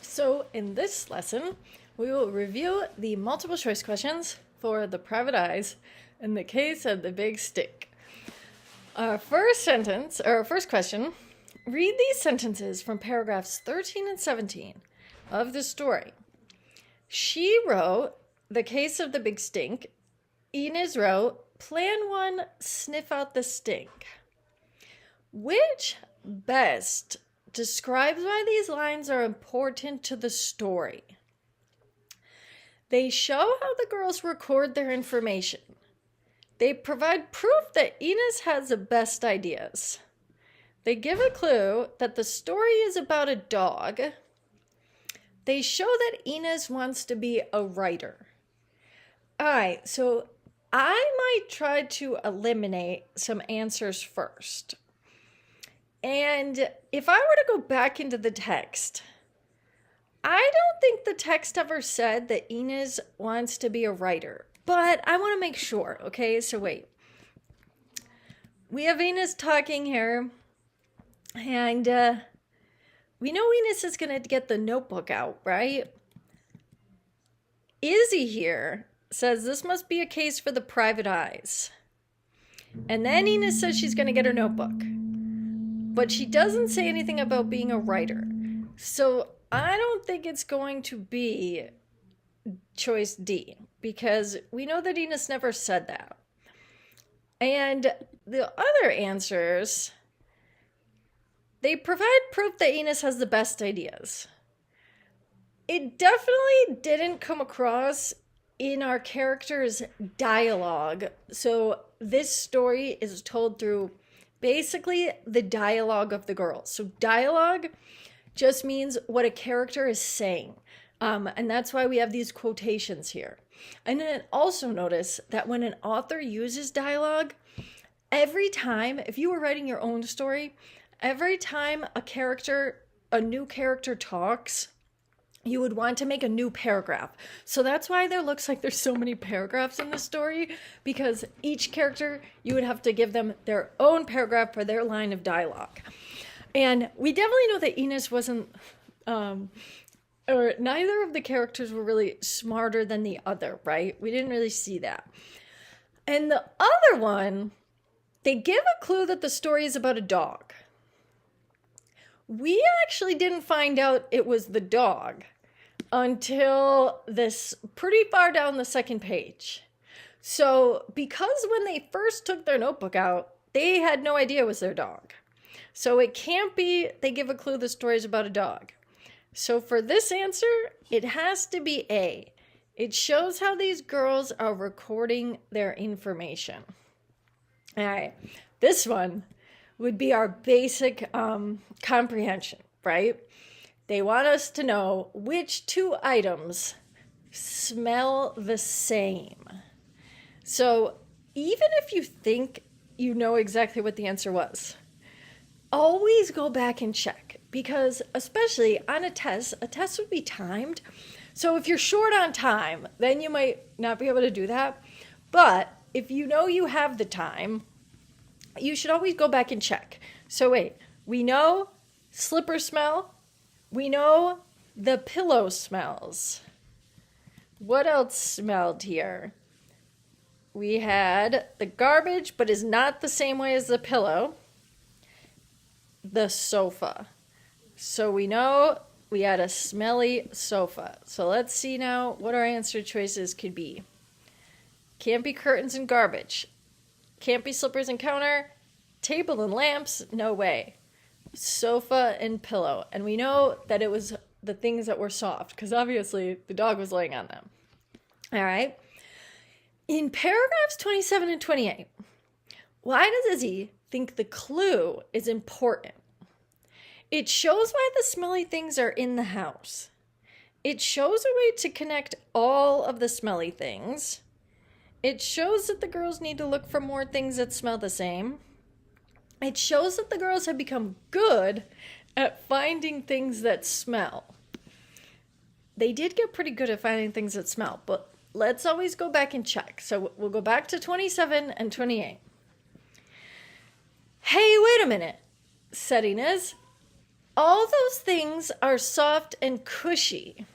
So in this lesson, we will review the multiple choice questions for the private eyes in the case of the big stick. Our first question, read these sentences from paragraphs 13 and 17 of the story. She wrote, the case of the big stink. Inez wrote, plan one, sniff out the stink. Which best describes why these lines are important to the story? They show how the girls record their information. They provide proof that Inez has the best ideas. They give a clue that the story is about a dog. They show that Inez wants to be a writer. All right, so I might try to eliminate some answers first. And if I were to go back into the text, I don't think the text ever said that Inez wants to be a writer. But I want to make sure, okay? So wait. We have Inez talking here. And we know Inez is going to get the notebook out, right? Izzy here says this must be a case for the private eyes. And then Inez says she's going to get her notebook. But she doesn't say anything about being a writer. So I don't think it's going to be choice D, because we know that Inez never said that. And the other answers, they provide proof that Inez has the best ideas. It definitely didn't come across in our characters' dialogue. So this story is told through basically the dialogue of the girls. So dialogue just means what a character is saying. And that's why we have these quotations here. And then also notice that when an author uses dialogue, every time, if you were writing your own story, every time a new character talks, you would want to make a new paragraph. So that's why there looks like there's so many paragraphs in the story, because each character, you would have to give them their own paragraph for their line of dialogue. And we definitely know that Inez wasn't, or neither of the characters were really smarter than the other, right? We didn't really see that. And the other one, they give a clue that the story is about a dog. We actually didn't find out it was the dog until this pretty far down the second page. So because when they first took their notebook out, they had no idea it was their dog. So it can't be they give a clue the story is about a dog. So for this answer, it has to be A. It shows how these girls are recording their information. All right, this one would be our basic comprehension, right? They want us to know which two items smell the same. So even if you think you know exactly what the answer was, always go back and check, because especially on a test would be timed. So if you're short on time, then you might not be able to do that. But if you know you have the time, you should always go back and check. So wait, we know slipper smell. We know the pillow smells. What else smelled here? We had the garbage, but is not the same way as the pillow. The sofa. So we know we had a smelly sofa. So let's see now what our answer choices could be. Can't be curtains and garbage. Can't be slippers and counter. Table and lamps, no way. Sofa and pillow. And we know that it was the things that were soft, because obviously the dog was laying on them. All right. In paragraphs 27 and 28, why does Izzy think the clue is important? It shows why the smelly things are in the house. It shows a way to connect all of the smelly things. It shows that the girls need to look for more things that smell the same. It shows that the girls have become good at finding things that smell. They did get pretty good at finding things that smell, but let's always go back and check. So we'll go back to 27 and 28. Hey, wait a minute, said Inez. All those things are soft and cushy.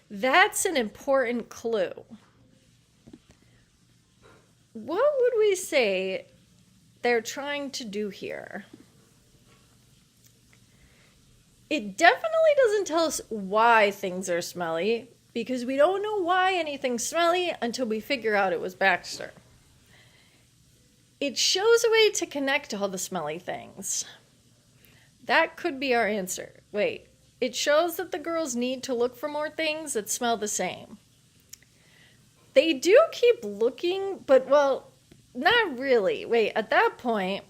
That's an important clue. What would we say they're trying to do here? It definitely doesn't tell us why things are smelly, because we don't know why anything's smelly until we figure out it was Baxter. It shows a way to connect all the smelly things. That could be our answer. Wait, it shows that the girls need to look for more things that smell the same. They do keep looking, but well, not really. Wait, at that point,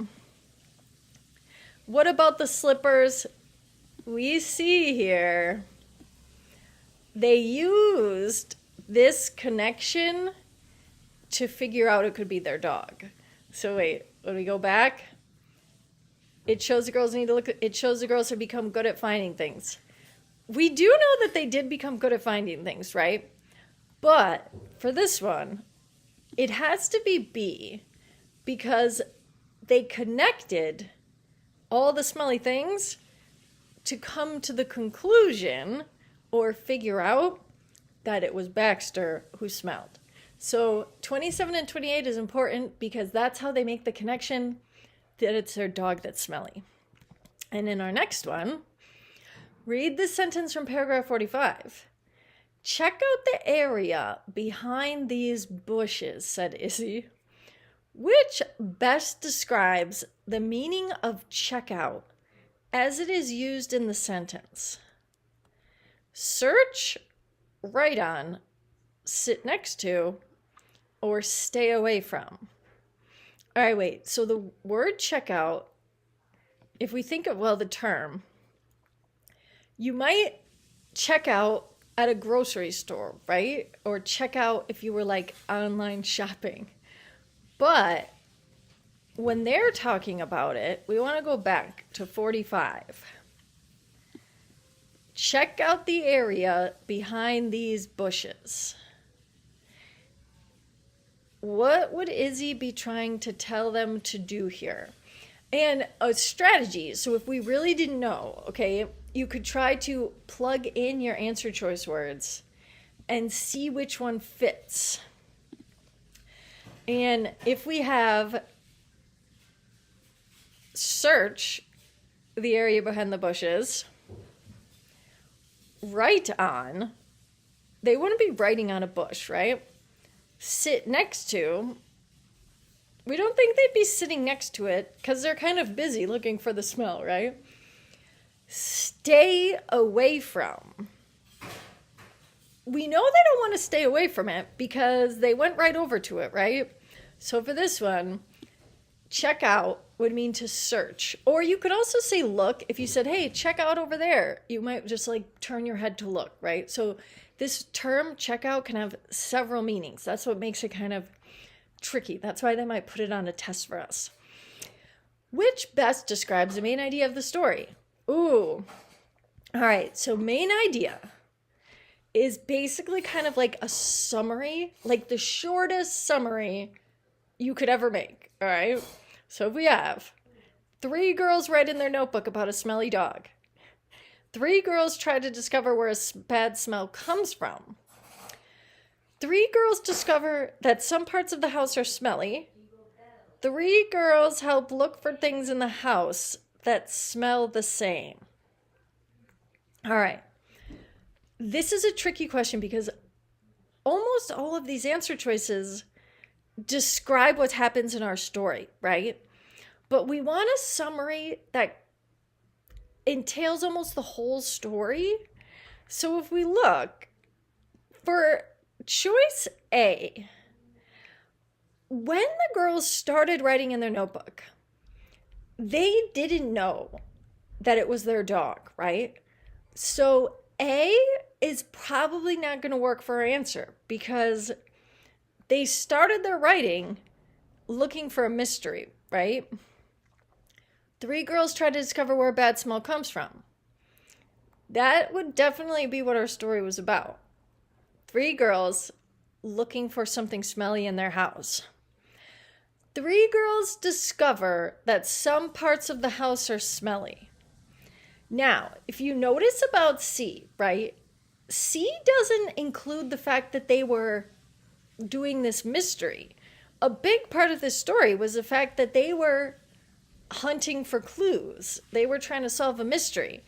what about the slippers? We see here they used this connection to figure out it could be their dog. So wait, when we go back, it shows the girls need to look. It shows the girls have become good at finding things. We do know that they did become good at finding things, right? But for this one, it has to be B, because they connected all the smelly things to come to the conclusion or figure out that it was Baxter who smelled. So 27 and 28 is important because that's how they make the connection that it's their dog that's smelly. And in our next one, read this sentence from paragraph 45. Check out the area behind these bushes, said Izzy. Which best describes the meaning of check out as it is used in the sentence? Search, write on, sit next to, or stay away from. All right, wait. So the word checkout, if we think of, well, the term, you might check out at a grocery store, right? Or check out if you were like online shopping. But when they're talking about it, we want to go back to 45. Check out the area behind these bushes. What would Izzy be trying to tell them to do here? And a strategy, so if we really didn't know, okay, you could try to plug in your answer choice words and see which one fits. And if we have search the area behind the bushes, write on, they wouldn't be writing on a bush, right? Sit next to, we don't think they'd be sitting next to it because they're kind of busy looking for the smell, right? Stay away from. We know they don't want to stay away from it because they went right over to it, right? So for this one, check out would mean to search. Or you could also say look. If you said, hey, check out over there, you might just like turn your head to look, right? So this term check out can have several meanings. That's what makes it kind of tricky. That's why they might put it on a test for us. Which best describes the main idea of the story? Ooh. All right, so main idea is basically kind of like a summary, like the shortest summary you could ever make, all right? So if we have 3 girls write in their notebook about a smelly dog. 3 girls try to discover where a bad smell comes from. 3 girls discover that some parts of the house are smelly. 3 girls help look for things in the house that smell the same. All right. This is a tricky question because almost all of these answer choices describe what happens in our story, right? But we want a summary that entails almost the whole story. So if we look for choice A, when the girls started writing in their notebook, they didn't know that it was their dog, right? So A is probably not going to work for our answer because they started their writing looking for a mystery, right? 3 girls try to discover where bad smell comes from. That would definitely be what our story was about. 3 girls looking for something smelly in their house. 3 girls discover that some parts of the house are smelly. Now, if you notice about C, right? C doesn't include the fact that they were doing this mystery. A big part of this story was the fact that they were hunting for clues. They were trying to solve a mystery.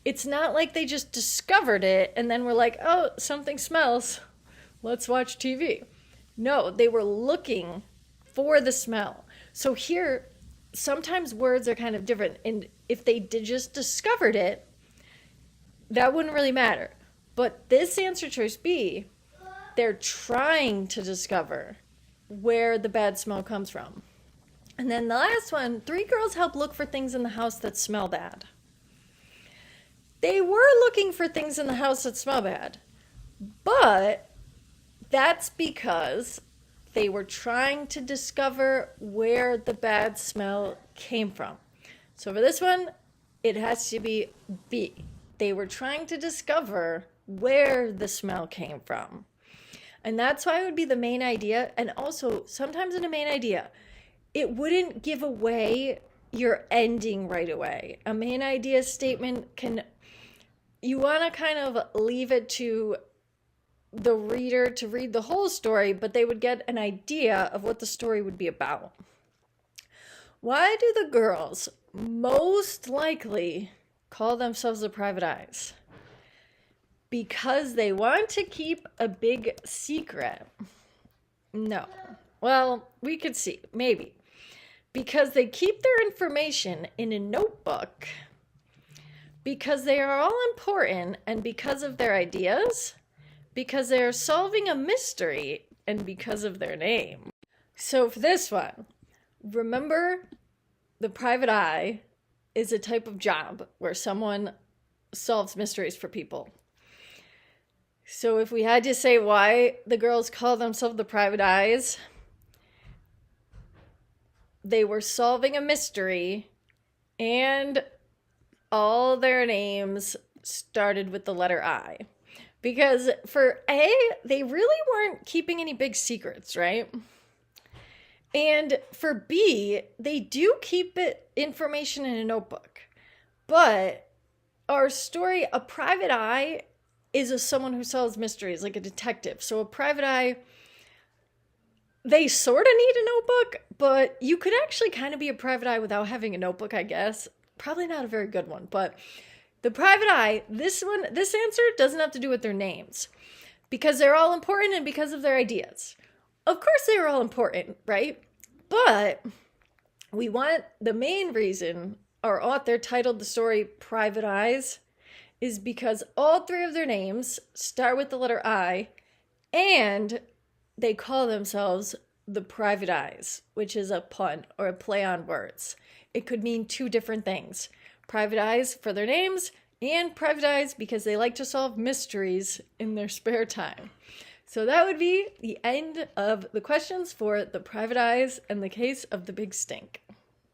It's not like they just discovered it and then were like, oh, something smells. Let's watch TV. No, they were looking for the smell. So here, sometimes words are kind of different. And if they did just discovered it, that wouldn't really matter. But this answer choice B, they're trying to discover where the bad smell comes from. And then the last one, 3 girls help look for things in the house that smell bad. They were looking for things in the house that smell bad, but that's because they were trying to discover where the bad smell came from. So for this one, it has to be B. They were trying to discover where the smell came from. And that's why it would be the main idea. And also, sometimes in a main idea, it wouldn't give away your ending right away. A main idea statement you want to kind of leave it to the reader to read the whole story, but they would get an idea of what the story would be about. Why do the girls most likely call themselves the private eyes? Because they want to keep a big secret. No. Well, we could see, maybe. Because they keep their information in a notebook. Because they are all important, and because of their ideas, because they are solving a mystery, and because of their name. So for this one, remember the private eye is a type of job where someone solves mysteries for people. So if we had to say why the girls call themselves the private eyes, they were solving a mystery, and all their names started with the letter I. Because for A, they really weren't keeping any big secrets, right? And for B, they do keep information in a notebook. But our story, a private eye is someone who solves mysteries, like a detective. So a private eye, they sort of need a notebook, but you could actually kind of be a private eye without having a notebook, I guess. Probably not a very good one, but the private eye, this answer doesn't have to do with their names because they're all important and because of their ideas. Of course they were all important, right? But we want the main reason our author titled the story Private Eyes is because all 3 of their names start with the letter I and they call themselves the private eyes, which is a pun or a play on words. It could mean 2 different things. Private eyes for their names and private eyes because they like to solve mysteries in their spare time. So that would be the end of the questions for the private eyes and the case of the big stink.